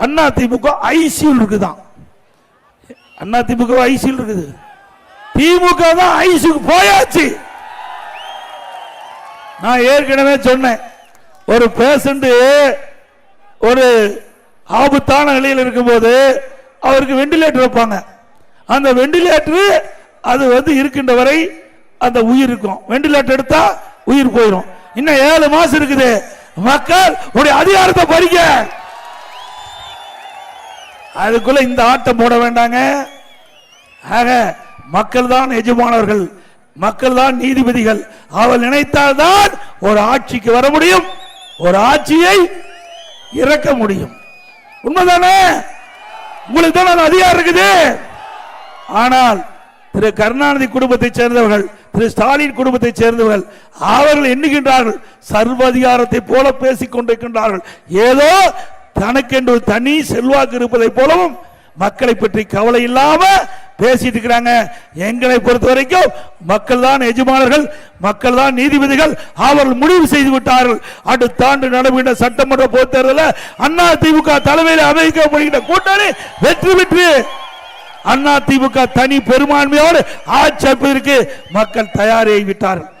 Anna DMK ICU இருக்குதான். Anna DMK ICU இருக்குது, திமுக தான் ஐசியூக்கு போயாச்சு. நான் ஏற்கனவே சொன்னேன், ஒரு பேஷண்ட் ஒரு ஆபத்தான நிலையில் இருக்கும்போது அவருக்கு வெண்டிலேட்டர் வைப்பாங்க. அந்த வெண்டிலேட்டர் அது இருக்கின்ற வரை அந்த உயிர் இருக்கும். வெண்டிலேட்டர் எடுத்தா உயிர் போயிடும். இன்னும் 7 மாசம் இருக்குது. மக்கள் உடைய அதிகாரத்தை பறிக்க அதுக்குள்ள இந்த ஆட்டம் போட வேண்டாங்க. ஆக மக்கள் தான் எஜமானர்கள், மக்கள் தான் நீதிபதிகள். அவள் நினைத்தால்தான் ஒரு ஆட்சிக்கு வர முடியும், ஒரு ஆட்சியை இறக்க முடியும். உண்மைதானே? உங்களுக்கு தான் அதிகாரம் இருக்குது. ஆனால் திரு கருணாநிதி குடும்பத்தை சேர்ந்தவர்கள், திரு ஸ்டாலின் குடும்பத்தை சேர்ந்தவர்கள் அவர்கள் எண்ணுகின்றார்கள் சர்வதிகாரத்தை போல பேசிக் கொண்டிருக்கின்றார்கள். ஏதோ தனக்கென்று தனி செல்வாக்கு இருப்பதை போலவும் மக்களை பற்றி கவலை இல்லாம பேசிட்டு இருக்கிறாங்க. எங்களை பொறுத்த வரைக்கும் மக்கள் தான் எஜமானர்கள், மக்கள் தான் நீதிபதிகள். அவர்கள் முடிவு செய்து விட்டார்கள். அடுத்த ஆண்டு நடைபெற்ற சட்டமன்ற பொதுத் தேர்தலில் அண்ணா திமுக தலைமையில் அமைக்கப்படுகின்ற கூட்டணி வெற்றி பெற்று அண்ணா திமுக தனி பெரும்பான்மையோடு ஆட்சி அமைப்பதற்கு மக்கள் தயாராகி விட்டார்கள்.